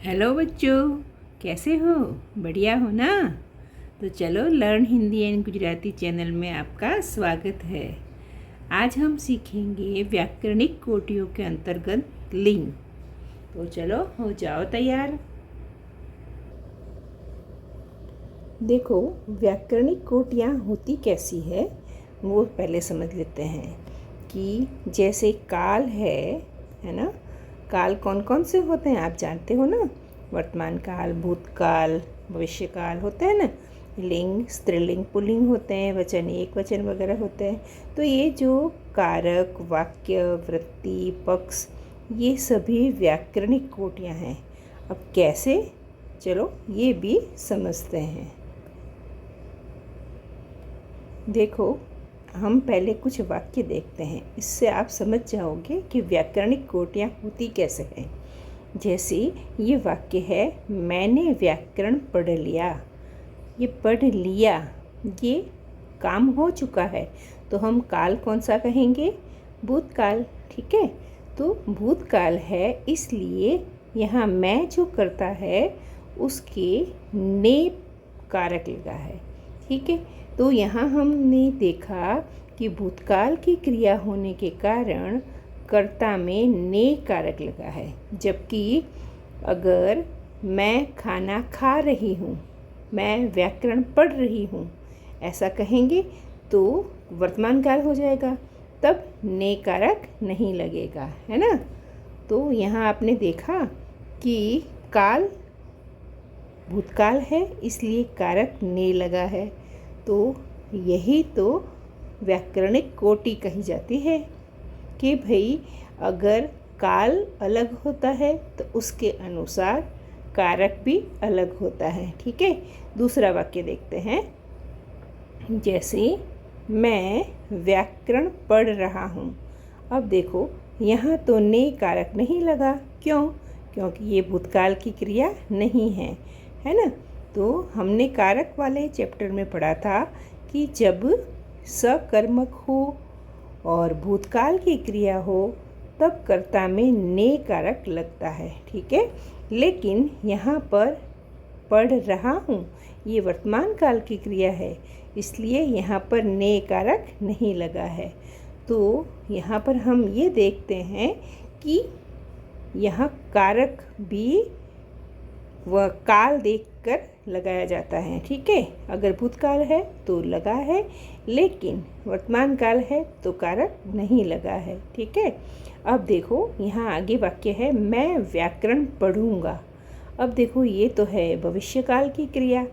Hello बच्चों, कैसे हो? बढ़िया हो ना? तो चलो learn Hindi and Gujarati channel में आपका स्वागत है। आज हम सीखेंगे व्याकरणिक कोटियों के अंतर्गत लिंग। तो चलो हो जाओ तैयार। देखो, व्याकरणिक कोटियाँ होती कैसी है वो पहले समझ लेते हैं। कि जैसे काल है ना? काल कौन कौन से होते हैं आप जानते हो ना? वर्तमान काल, भूतकाल, भविष्य काल होते हैं ना। लिंग, स्त्रीलिंग, पुल्लिंग होते हैं, वचन, एक वचन वगैरह होते हैं। तो ये जो कारक, वाक्य, वृत्ति, पक्ष, ये सभी व्याकरणिक कोटियाँ हैं। अब कैसे, चलो ये भी समझते हैं। देखो, हम पहले कुछ वाक्य देखते हैं, इससे आप समझ जाओगे कि व्याकरणिक कोटियाँ होती कैसे हैं। जैसे ये वाक्य है, मैंने व्याकरण पढ़ लिया। ये पढ़ लिया, ये काम हो चुका है, तो हम काल कौन सा कहेंगे? भूतकाल। ठीक है, तो भूतकाल है, इसलिए यहाँ मैं जो करता है उसके ने कारक लगा है। ठीक है, तो यहाँ हमने देखा कि भूतकाल की क्रिया होने के कारण कर्ता में ने कारक लगा है। जबकि अगर मैं खाना खा रही हूँ, मैं व्याकरण पढ़ रही हूँ, ऐसा कहेंगे तो वर्तमान काल हो जाएगा, तब ने कारक नहीं लगेगा, है ना? तो यहाँ आपने देखा कि काल भूतकाल है, इसलिए कारक ने लगा है। तो यही तो व्याकरणिक कोटि कही जाती है कि भाई अगर काल अलग होता है तो उसके अनुसार कारक भी अलग होता है। ठीक है, दूसरा वाक्य देखते हैं। जैसे मैं व्याकरण पढ़ रहा हूँ। अब देखो, यहाँ तो ने कारक नहीं लगा। क्यों? क्योंकि ये भूतकाल की क्रिया नहीं है ना? तो हमने कारक वाले चैप्टर में पढ़ा था कि जब सकर्मक हो और भूतकाल की क्रिया हो तब कर्ता में ने कारक लगता है। ठीक है, लेकिन यहाँ पर पढ़ रहा हूँ, ये वर्तमान काल की क्रिया है, इसलिए यहाँ पर ने कारक नहीं लगा है। तो यहाँ पर हम ये देखते हैं कि यहाँ कारक भी वह काल देखकर लगाया जाता है। ठीक है, अगर भूतकाल है तो लगा है, लेकिन वर्तमान काल है तो कारक नहीं लगा है। ठीक है, अब देखो यहाँ आगे वाक्य है, मैं व्याकरण पढ़ूंगा। अब देखो, ये तो है भविष्य काल की क्रिया,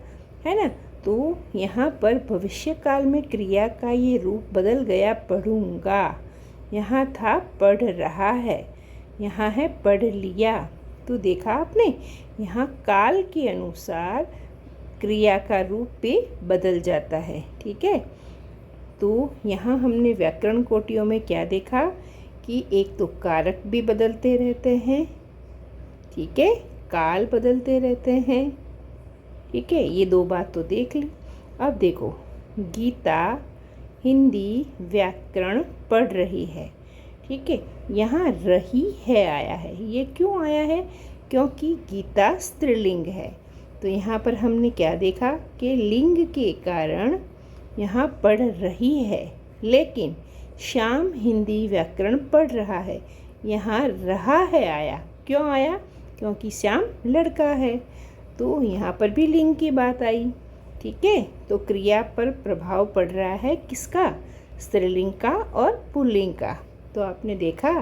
है ना? तो यहाँ पर भविष्य काल में क्रिया का ये रूप बदल गया, पढ़ूंगा। यहाँ था पढ़ रहा है, यहाँ है पढ़ लिया। तो देखा आपने, यहाँ काल के अनुसार क्रिया का रूप भी बदल जाता है। ठीक है, तो यहाँ हमने व्याकरण कोटियों में क्या देखा कि एक तो कारक भी बदलते रहते हैं। ठीक है, काल बदलते रहते हैं। ठीक है, ये दो बात तो देख ली। अब देखो, गीता हिंदी व्याकरण पढ़ रही है। ठीक है, यहाँ रही है आया है। ये क्यों आया है? क्योंकि गीता स्त्रीलिंग है। तो यहाँ पर हमने क्या देखा कि लिंग के कारण यहाँ पढ़ रही है, लेकिन श्याम हिंदी व्याकरण पढ़ रहा है, यहाँ रहा है आया। क्यों आया? क्योंकि श्याम लड़का है। तो यहाँ पर भी लिंग की बात आई। ठीक है, तो क्रिया पर प्रभाव पड़ रहा है किसका? स्त्रीलिंग का और पुल्लिंग का। तो आपने देखा,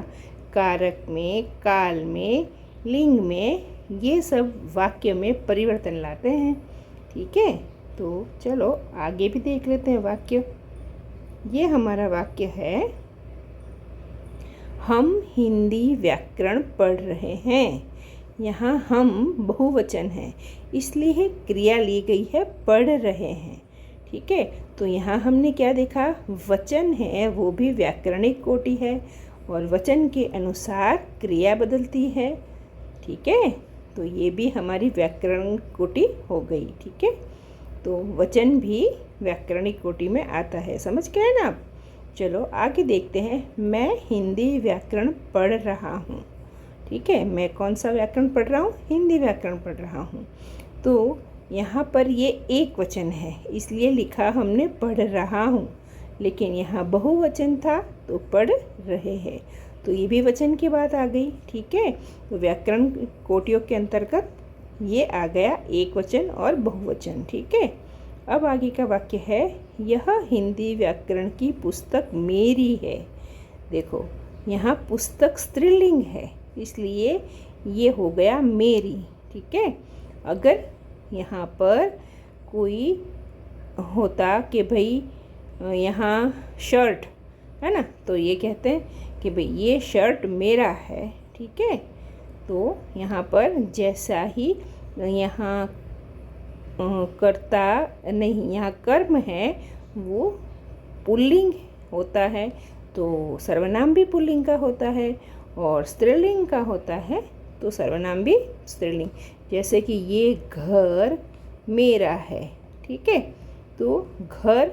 कारक में, काल में, लिंग में, ये सब वाक्य में परिवर्तन लाते हैं। ठीक है, तो चलो आगे भी देख लेते हैं वाक्य। ये हमारा वाक्य है, हम हिंदी व्याकरण पढ़ रहे हैं। यहाँ हम बहुवचन है, इसलिए क्रिया ली गई है पढ़ रहे हैं। ठीक है, तो यहाँ हमने क्या देखा? वचन है, वो भी व्याकरणिक कोटि है और वचन के अनुसार क्रिया बदलती है। ठीक है, तो ये भी हमारी व्याकरण कोटि हो गई। ठीक है, तो वचन भी व्याकरणिक कोटि में आता है। समझ गए ना आप? चलो आगे देखते हैं। मैं हिंदी व्याकरण पढ़ रहा हूँ। ठीक है, मैं कौन सा व्याकरण पढ़ रहा हूँ? हिंदी व्याकरण पढ़ रहा हूँ। तो यहाँ पर ये एक वचन है, इसलिए लिखा हमने पढ़ रहा हूँ, लेकिन यहाँ बहुवचन था तो पढ़ रहे हैं, तो ये भी वचन की बात आ गई। ठीक है, तो व्याकरण कोटियों के अंतर्गत ये आ गया एक वचन और बहुवचन। ठीक है, अब आगे का वाक्य है, यह हिंदी व्याकरण की पुस्तक मेरी है। देखो, यहाँ पुस्तक स्त्रीलिंग है, इसलिए ये हो गया मेरी। ठीक है, अगर यहाँ पर कोई होता कि भाई यहाँ शर्ट है ना, तो ये कहते हैं कि भाई ये शर्ट मेरा है। ठीक है, तो यहाँ पर जैसा ही यहाँ कर्ता नहीं, यहाँ कर्म है वो पुल्लिंग होता है, तो सर्वनाम भी पुल्लिंग का होता है, और स्त्रीलिंग का होता है तो सर्वनाम भी स्त्रीलिंग। जैसे कि ये घर मेरा है। ठीक है, तो घर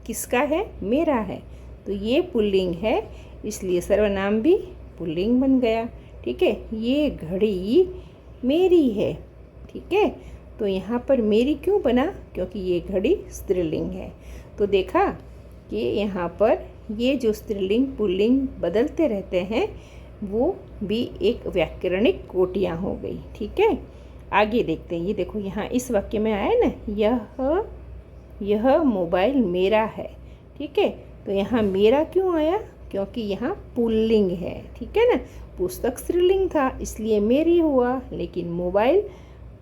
किसका है? मेरा है, तो ये पुल्लिंग है, इसलिए सर्वनाम भी पुल्लिंग बन गया। ठीक है, ये घड़ी मेरी है। ठीक है, तो यहाँ पर मेरी क्यों बना? क्योंकि ये घड़ी स्त्रीलिंग है। तो देखा कि यहाँ पर ये जो स्त्रीलिंग पुल्लिंग बदलते रहते हैं वो भी एक व्याकरणिक कोटियाँ हो गई। ठीक है, आगे देखते हैं। ये देखो, यहाँ इस वाक्य में आया ना, यह मोबाइल मेरा है। ठीक है, तो यहाँ मेरा क्यों आया? क्योंकि यहाँ पुल्लिंग है। ठीक है ना, पुस्तक स्त्रीलिंग था इसलिए मेरी हुआ, लेकिन मोबाइल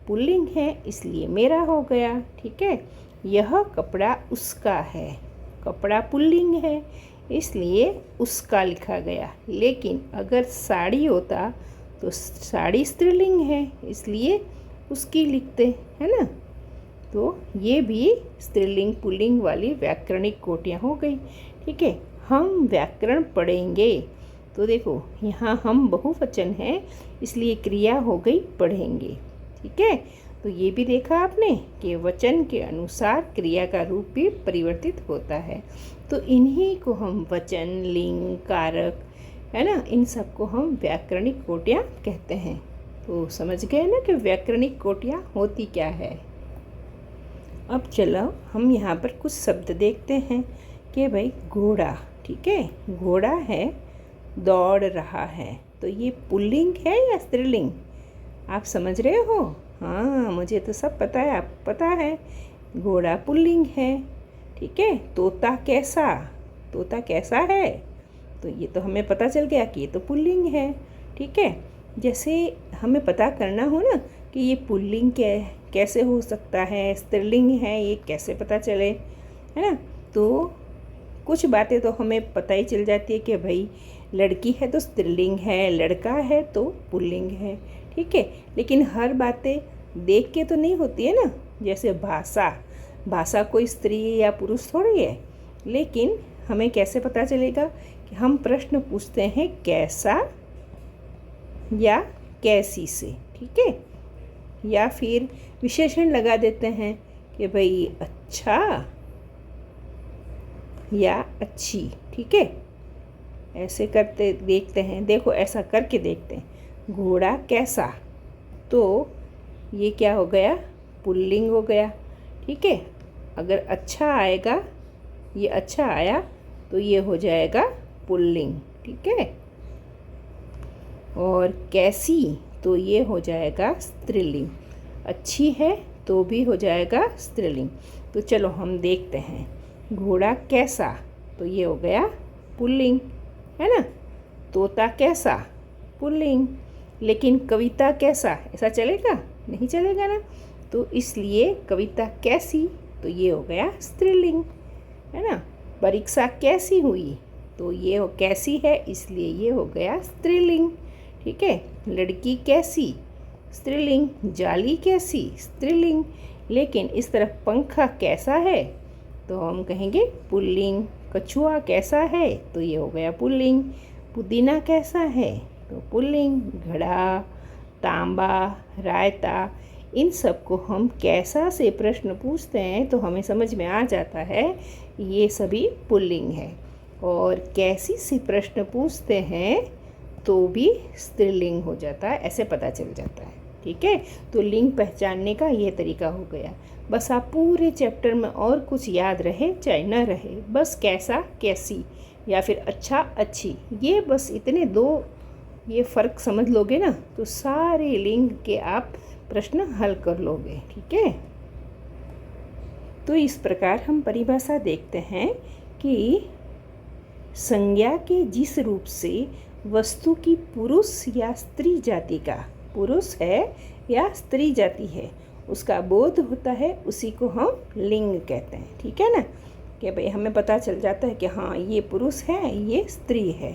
पुल्लिंग है इसलिए मेरा हो गया। ठीक है, यह कपड़ा उसका है, कपड़ा पुल्लिंग है इसलिए उसका लिखा गया, लेकिन अगर साड़ी होता तो साड़ी स्त्रीलिंग है इसलिए उसकी लिखते, है ना। तो ये भी स्त्रीलिंग पुल्लिंग वाली व्याकरणिक कोटियाँ हो गई। ठीक है, हम व्याकरण पढ़ेंगे, तो देखो यहाँ हम बहुवचन है इसलिए क्रिया हो गई पढ़ेंगे। ठीक है, तो ये भी देखा आपने कि वचन के अनुसार क्रिया का रूप भी परिवर्तित होता है। तो इन्हीं को हम वचन, लिंग, कारक, है ना, इन सब को हम व्याकरणिक कोटियाँ कहते हैं। तो समझ गए ना कि व्याकरणिक कोटियाँ होती क्या है। अब चलो हम यहाँ पर कुछ शब्द देखते हैं कि भाई घोड़ा। ठीक है, घोड़ा है, दौड़ रहा है, तो ये पुल्लिंग है या स्त्रीलिंग? आप समझ रहे हो? हाँ, मुझे तो सब पता है, आपको पता है घोड़ा पुल्लिंग है। ठीक है, तोता कैसा, तोता कैसा है, तो ये तो हमें पता चल गया कि ये तो पुल्लिंग है। ठीक है, जैसे हमें पता करना हो ना कि ये पुल्लिंग कैसे हो सकता है, स्त्रीलिंग है, ये कैसे पता चले, है ना। तो कुछ बातें तो हमें पता ही चल जाती है कि भाई लड़की है तो स्त्रीलिंग है, लड़का है तो पुल्लिंग है। ठीक है, लेकिन हर बातें देख के तो नहीं होती है ना। जैसे भाषा कोई स्त्री या पुरुष थोड़ी है, लेकिन हमें कैसे पता चलेगा कि हम प्रश्न पूछते हैं कैसा या कैसी से। ठीक है, या फिर विशेषण लगा देते हैं कि भाई अच्छा या अच्छी। ठीक है, ऐसे करते देखते हैं। देखो, ऐसा करके देखते हैं। घोड़ा कैसा, तो ये क्या हो गया? पुल्लिंग हो गया। ठीक है, अगर अच्छा आएगा, ये अच्छा आया तो ये हो जाएगा पुल्लिंग। ठीक है, और कैसी तो ये हो जाएगा स्त्रीलिंग। अच्छी है तो भी हो जाएगा स्त्रीलिंग। तो चलो हम देखते हैं। घोड़ा कैसा, तो ये हो गया पुल्लिंग, है ना। तोता कैसा, पुल्लिंग। लेकिन कविता कैसा, ऐसा चलेगा? नहीं चलेगा ना। तो इसलिए कविता कैसी, तो ये हो गया स्त्रीलिंग, है ना। परीक्षा कैसी हुई, तो ये कैसी है इसलिए ये हो गया स्त्रीलिंग। ठीक है, लड़की कैसी, स्त्रीलिंग। जाली कैसी, स्त्रीलिंग। लेकिन इस तरफ पंखा कैसा है तो हम कहेंगे पुल्लिंग। कछुआ कैसा है, तो ये हो गया पुल्लिंग। पुदीना कैसा है, तो पुल्लिंग। घड़ा, तांबा, रायता, इन सब को हम कैसा से प्रश्न पूछते हैं तो हमें समझ में आ जाता है ये सभी पुल्लिंग है। और कैसी से प्रश्न पूछते हैं तो भी स्त्रीलिंग हो जाता है, ऐसे पता चल जाता है। ठीक है, तो लिंग पहचानने का ये तरीका हो गया। बस आप पूरे चैप्टर में और कुछ याद रहे चाहे न रहे, बस कैसा कैसी या फिर अच्छा अच्छी, ये बस इतने दो ये फ़र्क समझ लोगे ना, तो सारे लिंग के आप प्रश्न हल कर लोगे। ठीक है, तो इस प्रकार हम परिभाषा देखते हैं कि संज्ञा के जिस रूप से वस्तु की पुरुष या स्त्री जाति का, पुरुष है या स्त्री जाति है, उसका बोध होता है, उसी को हम लिंग कहते हैं। ठीक है ना, कि भाई हमें पता चल जाता है कि हाँ ये पुरुष है ये स्त्री है।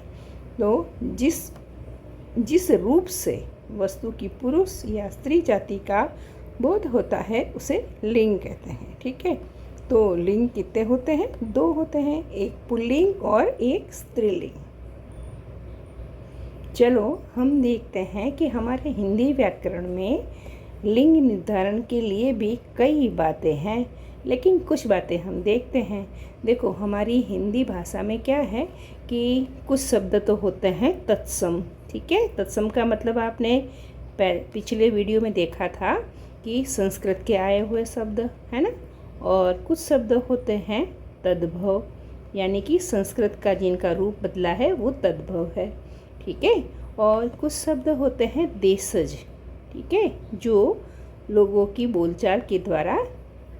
तो जिस रूप से वस्तु की पुरुष या स्त्री जाति का बोध होता है उसे लिंग कहते हैं। ठीक है, तो लिंग कितने होते हैं? दो होते हैं, एक पुल्लिंग और एक स्त्रीलिंग। चलो हम देखते हैं कि हमारे हिंदी व्याकरण में लिंग निर्धारण के लिए भी कई बातें हैं, लेकिन कुछ बातें हम देखते हैं। देखो हमारी हिंदी भाषा में क्या है कि कुछ शब्द तो होते हैं तत्सम। ठीक है, तत्सम का मतलब आपने पिछले वीडियो में देखा था कि संस्कृत के आए हुए शब्द है ना, और कुछ शब्द होते हैं तद्भव, यानी कि संस्कृत का जिनका रूप बदला है वो तद्भव है। ठीक है, और कुछ शब्द होते हैं देशज। ठीक है, जो लोगों की बोलचाल के द्वारा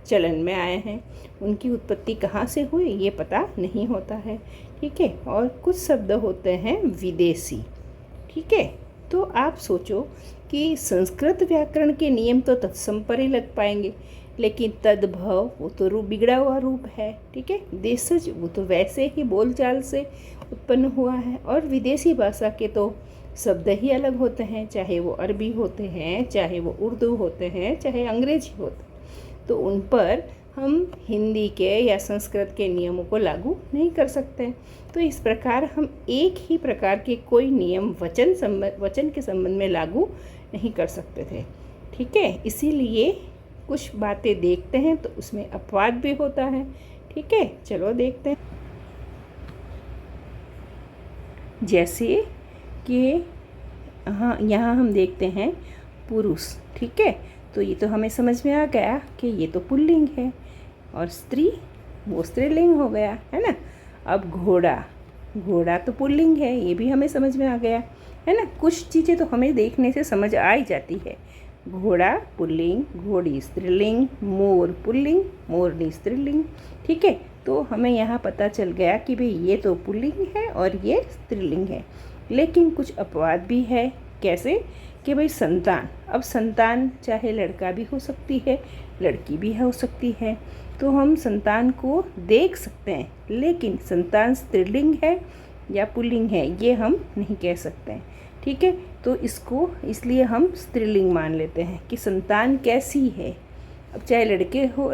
चलन में आए हैं, उनकी उत्पत्ति कहाँ से हुई ये पता नहीं होता है। ठीक है, और कुछ शब्द होते हैं विदेशी। ठीक है, तो आप सोचो कि संस्कृत व्याकरण के नियम तो तत्सम पर ही लग पाएंगे, लेकिन तद्भव वो तो रूप बिगड़ा हुआ रूप है। ठीक है, देशज वो तो वैसे ही बोलचाल से उत्पन्न हुआ है, और विदेशी भाषा के तो शब्द ही अलग होते हैं, चाहे वो अरबी होते हैं, चाहे वो उर्दू होते हैं, चाहे अंग्रेजी होते हैं। तो उन पर हम हिंदी के या संस्कृत के नियमों को लागू नहीं कर सकते। तो इस प्रकार हम एक ही प्रकार के कोई नियम वचन के संबंध में लागू नहीं कर सकते थे। ठीक है, इसीलिए कुछ बातें देखते हैं तो उसमें अपवाद भी होता है। ठीक है, चलो देखते हैं। जैसे कि हाँ, यहाँ हम देखते हैं पुरुष। ठीक है, तो ये तो हमें समझ में आ गया कि ये तो पुल्लिंग है, और स्त्री वो स्त्रीलिंग हो गया है ना। अब घोड़ा तो पुल्लिंग है, ये भी हमें समझ में आ गया है ना। कुछ चीज़ें तो हमें देखने से समझ आ ही जाती है। घोड़ा पुल्लिंग, घोड़ी स्त्रीलिंग, मोर पुल्लिंग, मोरनी स्त्रीलिंग। ठीक है, तो हमें यहाँ पता चल गया कि भाई ये तो पुल्लिंग है और ये स्त्रीलिंग है। लेकिन कुछ अपवाद भी है। कैसे कि भाई संतान, अब संतान चाहे लड़का भी हो सकती है लड़की भी हो सकती है, तो हम संतान को देख सकते हैं, लेकिन संतान स्त्रीलिंग है या पुल्लिंग है ये हम नहीं कह सकते हैं। ठीक है, तो इसको इसलिए हम स्त्रीलिंग मान लेते हैं कि संतान कैसी है। अब चाहे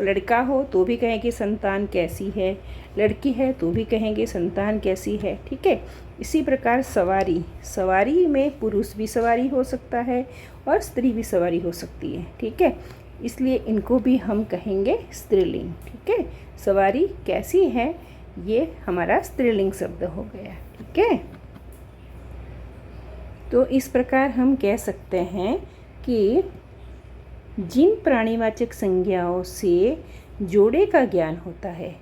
लड़का हो तो भी कहेंगे संतान कैसी है, लड़की है तो भी कहेंगे संतान कैसी है। ठीक है, इसी प्रकार सवारी में पुरुष भी सवारी हो सकता है और स्त्री भी सवारी हो सकती है। ठीक है, इसलिए इनको भी हम कहेंगे स्त्रीलिंग। ठीक है, सवारी कैसी है ये हमारा स्त्रीलिंग शब्द हो गया। ठीक है, तो इस प्रकार हम कह सकते हैं कि जिन प्राणीवाचक संज्ञाओं से जोड़े का ज्ञान होता है,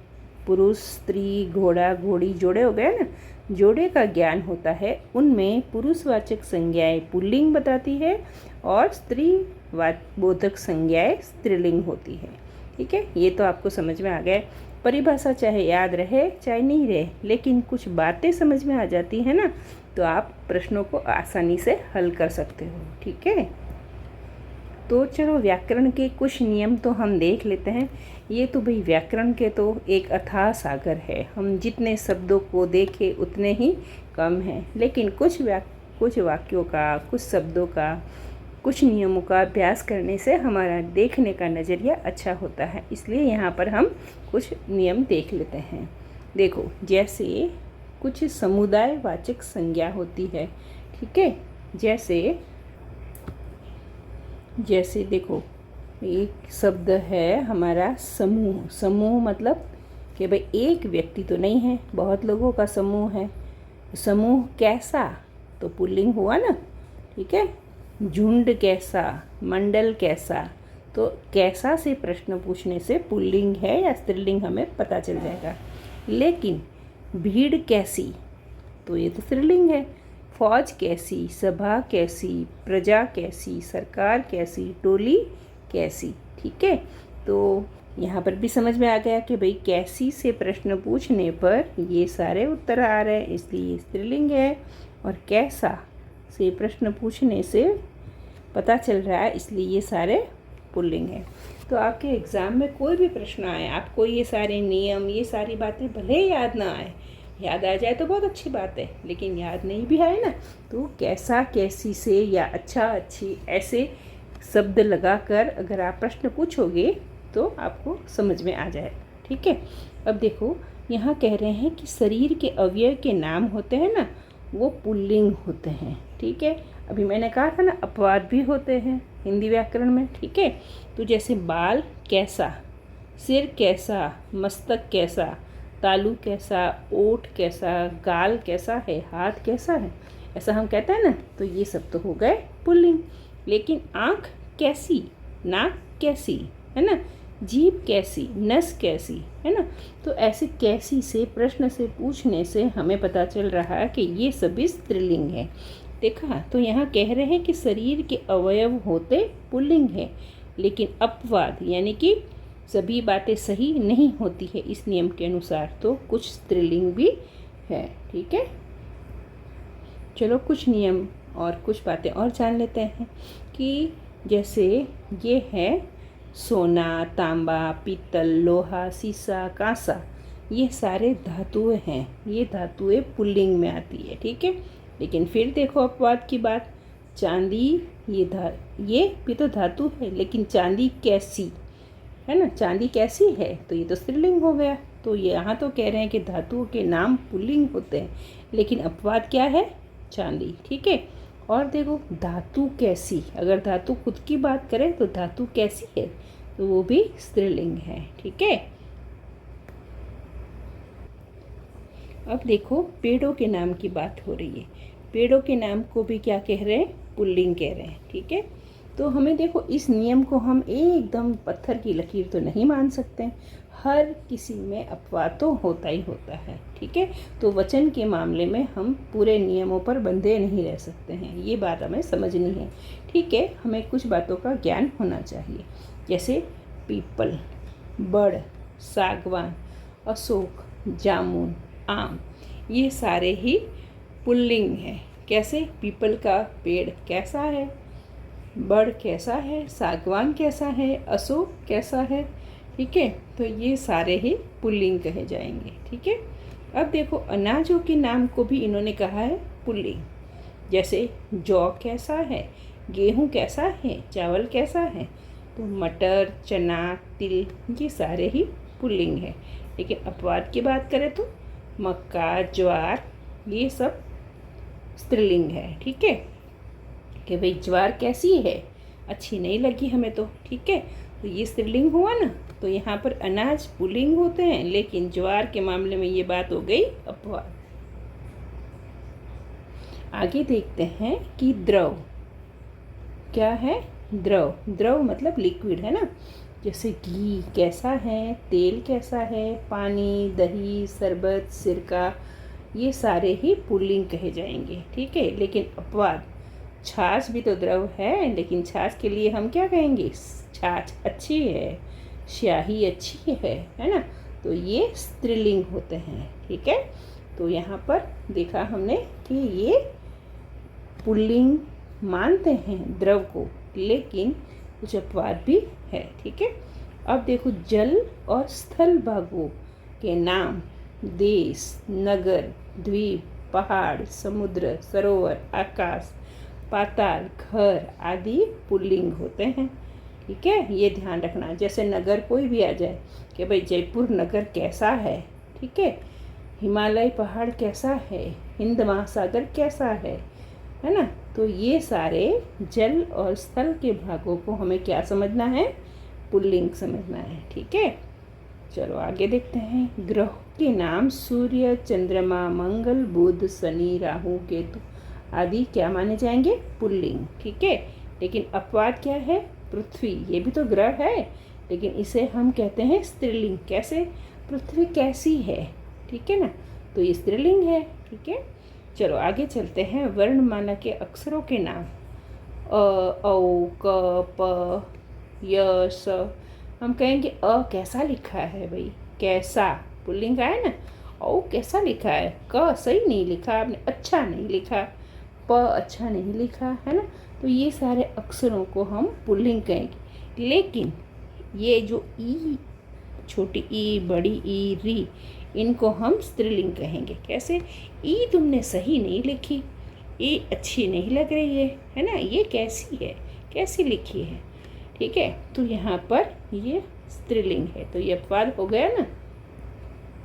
पुरुष स्त्री घोड़ा घोड़ी जोड़े हो गए ना, जोड़े का ज्ञान होता है, उनमें पुरुषवाचक संज्ञाएं पुल्लिंग बताती है और स्त्री बोधक संज्ञाएं स्त्रीलिंग होती है। ठीक है, ये तो आपको समझ में आ गया। परिभाषा चाहे याद रहे चाहे नहीं रहे, लेकिन कुछ बातें समझ में आ जाती है ना, तो आप प्रश्नों को आसानी से हल कर सकते हो। ठीक है, तो चलो व्याकरण के कुछ नियम तो हम देख लेते हैं। ये तो भाई व्याकरण के तो एक अथाह सागर है, हम जितने शब्दों को देखें उतने ही कम हैं, लेकिन कुछ वाक्यों का, कुछ शब्दों का, कुछ नियमों का अभ्यास करने से हमारा देखने का नज़रिया अच्छा होता है। इसलिए यहाँ पर हम कुछ नियम देख लेते हैं। देखो, जैसे कुछ समुदायवाचक संज्ञा होती है। ठीक है, जैसे देखो एक शब्द है हमारा समूह मतलब कि भाई एक व्यक्ति तो नहीं है, बहुत लोगों का समूह है। समूह कैसा, तो पुल्लिंग हुआ ना, ठीक है। झुंड कैसा, मंडल कैसा, तो कैसा से प्रश्न पूछने से पुल्लिंग है या स्त्रीलिंग हमें पता चल जाएगा। लेकिन भीड़ कैसी, तो ये तो स्त्रीलिंग है। फौज कैसी, सभा कैसी, प्रजा कैसी, सरकार कैसी, टोली कैसी, ठीक है। तो यहाँ पर भी समझ में आ गया कि भाई कैसी से प्रश्न पूछने पर ये सारे उत्तर आ रहे हैं, इसलिए ये स्त्रीलिंग है। और कैसा से प्रश्न पूछने से पता चल रहा है, इसलिए ये सारे पुल्लिंग है। तो आपके एग्ज़ाम में कोई भी प्रश्न आए, आपको ये सारे नियम, ये सारी बातें भले ही याद ना आए, याद आ जाए तो बहुत अच्छी बात है, लेकिन याद नहीं भी आए ना, तो कैसा, कैसी से या अच्छा, अच्छी, ऐसे शब्द लगाकर अगर आप प्रश्न पूछोगे तो आपको समझ में आ जाए, ठीक है। अब देखो यहाँ कह रहे हैं कि शरीर के अवयव के नाम होते हैं ना, वो पुल्लिंग होते हैं, ठीक है। अभी मैंने कहा था ना अपवाद भी होते हैं हिंदी व्याकरण में, ठीक है। तो जैसे बाल कैसा, सिर कैसा, मस्तक कैसा, तालू कैसा, ओठ कैसा, गाल कैसा है, हाथ कैसा है, ऐसा हम कहते हैं ना, तो ये सब तो हो गए पुल्लिंग। लेकिन आँख कैसी, नाक कैसी, है ना, जीभ कैसी, नस कैसी, है ना, तो ऐसे कैसी से प्रश्न से पूछने से हमें पता चल रहा है कि ये सभी स्त्रीलिंग है। देखा, तो यहाँ कह रहे हैं कि शरीर के अवयव होते पुल्लिंग है, लेकिन अपवाद यानी कि सभी बातें सही नहीं होती है इस नियम के अनुसार, तो कुछ स्त्रीलिंग भी है, ठीक है। चलो कुछ नियम और कुछ बातें और जान लेते हैं कि जैसे ये है सोना, तांबा, पीतल, लोहा, सीसा, कांसा, ये सारे धातुएं हैं, ये धातुएं पुल्लिंग में आती है, ठीक है। लेकिन फिर देखो अपवाद की बात, चांदी, ये भी तो धातु है, लेकिन चांदी कैसी, है ना, चांदी कैसी है, तो ये तो स्त्रीलिंग हो गया। तो यहाँ तो कह रहे हैं कि धातुओं के नाम पुल्लिंग होते हैं, लेकिन अपवाद क्या है, चांदी, ठीक है। और देखो धातु कैसी, अगर धातु खुद की बात करें तो धातु कैसी है, तो वो भी स्त्रीलिंग है, ठीक है। अब देखो पेड़ों के नाम की बात हो रही है, पेड़ों के नाम को भी क्या कह रहे हैं, पुल्लिंग कह रहे हैं, ठीक है। तो हमें देखो इस नियम को हम एकदम पत्थर की लकीर तो नहीं मान सकते, हर किसी में अपवाद तो होता ही होता है, ठीक है। तो वचन के मामले में हम पूरे नियमों पर बंधे नहीं रह सकते हैं, ये बात हमें समझनी है, ठीक है। हमें कुछ बातों का ज्ञान होना चाहिए, जैसे पीपल, बड़, सागवान, अशोक, जामुन, आम, ये सारे ही पुल्लिंग है। कैसे, पीपल का पेड़ कैसा है, बड़ कैसा है, सागवान कैसा है, अशोक कैसा है, ठीक है। तो ये सारे ही पुल्लिंग कहे जाएंगे, ठीक है। अब देखो अनाजों के नाम को भी इन्होंने कहा है पुल्लिंग, जैसे जौ कैसा है, गेहूँ कैसा है, चावल कैसा है, तो मटर, चना, तिल, ये सारे ही पुल्लिंग है। लेकिन अपवाद की बात करें तो मक्का, ज्वार, ये सब स्त्रीलिंग है, ठीक है। कि भाई ज्वार कैसी है, अच्छी नहीं लगी हमें तो, ठीक है, तो ये स्त्रीलिंग हुआ ना। तो यहाँ पर अनाज पुल्लिंग होते हैं, लेकिन ज्वार के मामले में ये बात हो गई अपवाद। आगे देखते हैं कि द्रव क्या है, द्रव, द्रव मतलब लिक्विड, है ना, जैसे घी कैसा है, तेल कैसा है, पानी, दही, शरबत, सिरका, ये सारे ही पुल्लिंग कहे जाएंगे, ठीक है। लेकिन अपवाद, छाछ भी तो द्रव है, लेकिन छाछ के लिए हम क्या कहेंगे, छाछ अच्छी है, स्याही अच्छी है ना, तो ये स्त्रीलिंग होते हैं, ठीक है। तो यहाँ पर देखा हमने कि ये पुल्लिंग मानते हैं द्रव को, लेकिन कुछ अपवाद भी है, ठीक है। अब देखो जल और स्थल भागों के नाम, देश, नगर, द्वीप, पहाड़, समुद्र, सरोवर, आकाश, पाताल, घर आदि पुल्लिंग होते हैं, ठीक है। ये ध्यान रखना, जैसे नगर कोई भी आ जाए कि भाई जयपुर नगर कैसा है, ठीक है, हिमालय पहाड़ कैसा है, हिंद महासागर कैसा है ना, तो ये सारे जल और स्थल के भागों को हमें क्या समझना है, पुल्लिंग समझना है, ठीक है। चलो आगे देखते हैं। ग्रह के नाम सूर्य, चंद्रमा, मंगल, बुध, शनि, राहु, केतु आदि क्या माने जाएंगे? पुल्लिंग। ठीक है, लेकिन अपवाद क्या है? पृथ्वी, ये भी तो ग्रह है, लेकिन इसे हम कहते हैं स्त्रीलिंग। कैसे? पृथ्वी कैसी है, ठीक है ना, तो ये स्त्रीलिंग है। ठीक है, चलो आगे चलते हैं। वर्णमाला के अक्षरों के नाम। अ, औ, क, प, य, स। हम कहेंगे अ कैसा लिखा है भाई? कैसा, पुल्लिंग का है ना। औ कैसा लिखा है? क सही नहीं लिखा आपने, अच्छा नहीं लिखा। प अच्छा नहीं लिखा, है ना। तो ये सारे अक्षरों को हम पुल्लिंग कहेंगे। लेकिन ये जो ई, छोटी ई, बड़ी ई, री, इनको हम स्त्रीलिंग कहेंगे। कैसे? ई तुमने सही नहीं लिखी, ये अच्छी नहीं लग रही है ना, ये कैसी है, कैसी लिखी है। ठीक है, तो यहाँ पर ये स्त्रीलिंग है, तो ये अपवाद हो गया ना।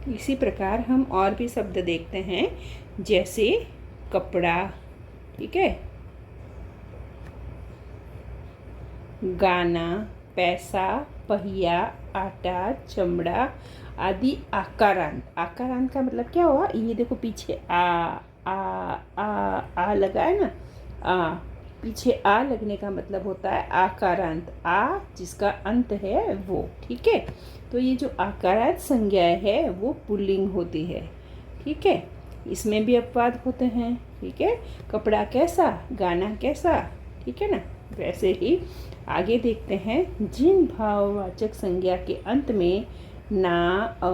इसी प्रकार हम और भी शब्द देखते हैं, जैसे कपड़ा, ठीक है, गाना, पैसा, पहिया, आटा, चमड़ा आदि आकारांत। आकारांत का मतलब क्या हुआ? ये देखो पीछे आ लगा है ना, आ, पीछे आ लगने का मतलब होता है आकारांत। आ जिसका अंत है वो। ठीक है, तो ये जो आकारांत संज्ञाएं है वो पुल्लिंग होती है। ठीक है, इसमें भी अपवाद होते हैं। ठीक है, कपड़ा कैसा, गाना कैसा, ठीक है ना। वैसे ही आगे देखते हैं, जिन भाववाचक संज्ञा के अंत में ना, अ,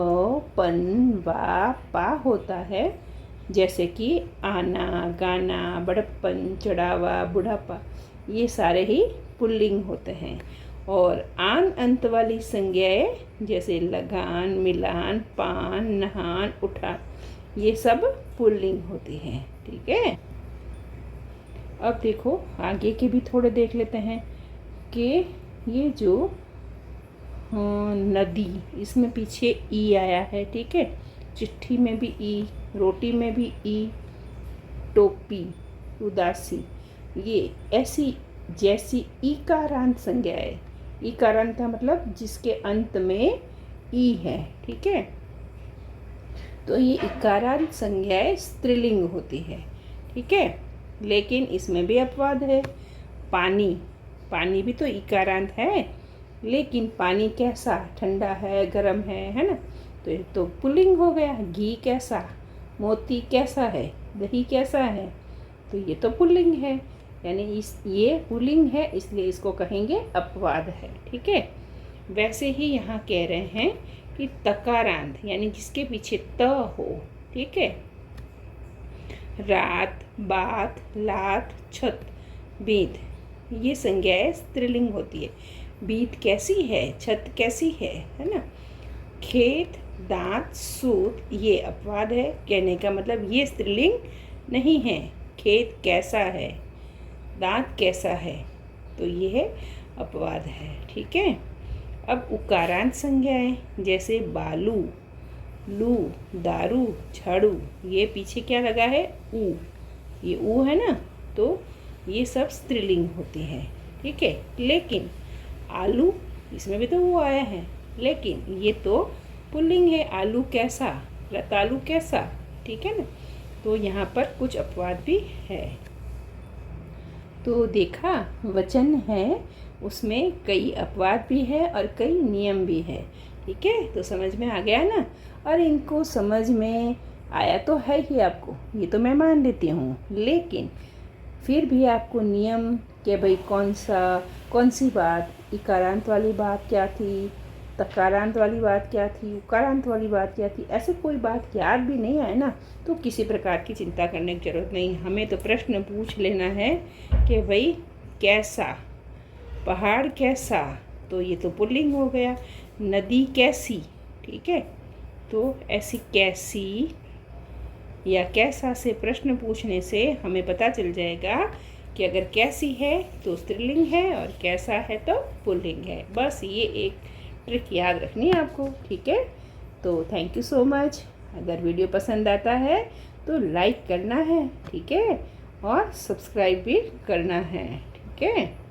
पन, वा, पा होता है, जैसे कि आना, गाना, बड़प्पन, चढ़ावा, बुढ़ापा, ये सारे ही पुल्लिंग होते हैं। और आन अंत वाली संज्ञाएं जैसे लगान, मिलान, पान, नहान, उठान, ये सब पुल्लिंग होती हैं। ठीक है, अब देखो आगे के भी थोड़े देख लेते हैं कि ये जो नदी, इसमें पीछे ई आया है। ठीक है, चिट्ठी में भी ई, रोटी में भी ई, टोपी, उदासी, ये ऐसी जैसी ईकारांत संज्ञा है। ईकारांत का मतलब जिसके अंत में ई है। ठीक है, तो ये इकारांत संज्ञाएं स्त्रीलिंग होती है। ठीक है, लेकिन इसमें भी अपवाद है। पानी, पानी भी तो इकारांत है, लेकिन पानी कैसा, ठंडा है, गर्म है ना, तो ये तो पुल्लिंग हो गया। घी कैसा, मोती कैसा है, दही कैसा है, तो ये तो पुल्लिंग है, यानी ये पुल्लिंग है, इसलिए इसको कहेंगे अपवाद है। ठीक है, वैसे ही यहाँ कह रहे हैं कि तकारांत, यानी जिसके पीछे त हो। ठीक है, रात, बात, लात, छत, बीत, ये संज्ञाएं स्त्रीलिंग होती है। बीत कैसी है, छत कैसी है ना। खेत, दांत, सूत, ये अपवाद है। कहने का मतलब ये स्त्रीलिंग नहीं है। खेत कैसा है, दांत कैसा है, तो ये अपवाद है। ठीक है, अब उकारांत संज्ञाएं जैसे बालू, लू, दारू, झाड़ू, ये पीछे क्या लगा है? ऊ, ये ऊ है ना, तो ये सब स्त्रीलिंग होती हैं। ठीक है, लेकिन आलू, इसमें भी तो वो आया है, लेकिन ये तो पुल्लिंग है। आलू कैसा, रतालू कैसा, ठीक है ना, तो यहाँ पर कुछ अपवाद भी है। तो देखा, वचन है उसमें कई अपवाद भी है और कई नियम भी है। ठीक है, तो समझ में आ गया ना। और इनको समझ में आया तो है ही आपको, ये तो मैं मान लेती हूँ, लेकिन फिर भी आपको नियम कि भाई कौन सी बात, इकारांत वाली बात क्या थी, तकारांत वाली बात क्या थी, उकारांत वाली बात क्या थी, ऐसे कोई बात याद भी नहीं आए ना, तो किसी प्रकार की चिंता करने की ज़रूरत नहीं। हमें तो प्रश्न पूछ लेना है कि भाई कैसा, पहाड़ कैसा, तो ये तो पुल्लिंग हो गया। नदी कैसी, ठीक है, तो ऐसी कैसी या कैसा से प्रश्न पूछने से हमें पता चल जाएगा कि अगर कैसी है तो स्त्रीलिंग है और कैसा है तो पुल्लिंग है। बस ये एक ट्रिक याद रखनी है आपको। ठीक है, तो थैंक यू सो मच। अगर वीडियो पसंद आता है तो लाइक करना है, ठीक है, और सब्सक्राइब भी करना है। ठीक है।